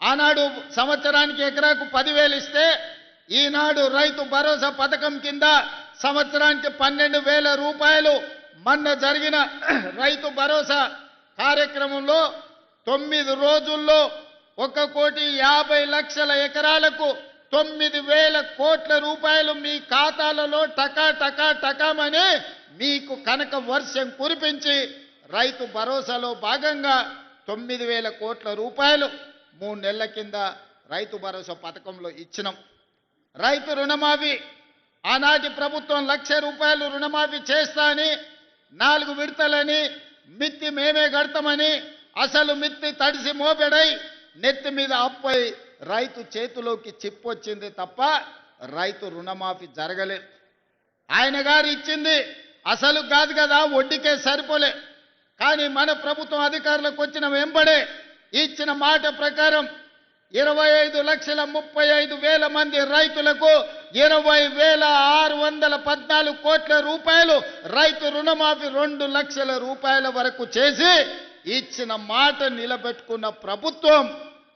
ఆనాడు సంవత్సరానికి ఎకరాకు 10,000 ఇస్తే ఈనాడు రైతు భరోసా పథకం కింద సంవత్సరానికి 12,000 రూపాయలు. మొన్న జరిగిన రైతు భరోసా కార్యక్రమంలో 9 రోజుల్లో 1,50,00,000 ఎకరాలకు 9,000 కోట్ల రూపాయలు మీ ఖాతాలలో టకా టకా టకామని మీకు కనక వర్షం కురిపించి రైతు భరోసాలో భాగంగా 9,000 కోట్ల రూపాయలు 3 నెలల కింద రైతు భరోసా పథకంలో ఇచ్చినాం. రైతు రుణమాఫీ ఆనాటి ప్రభుత్వం 1,00,000 రూపాయలు రుణమాఫీ చేస్తా అని 4 విడతలని మిత్తి మేమే కడతామని అసలు మిత్తి తడిసి మోపెడై నెత్తి మీద అప్పై రైతు చేతిలోకి చిప్పొచ్చింది తప్ప రైతు రుణమాఫీ జరగలేదు. ఆయన గారు ఇచ్చింది అసలు కాదు కదా, వడ్డీకే సరిపోలే. కానీ మన ప్రభుత్వం అధికారులకు వచ్చిన వెంబడే ఇచ్చిన మాట ప్రకారం 25,35,000 మంది రైతులకు 20,614 కోట్ల రూపాయలు రైతు రుణమాఫీ 2 లక్షల రూపాయల వరకు చేసి ఇచ్చిన మాట నిలబెట్టుకున్న ప్రభుత్వం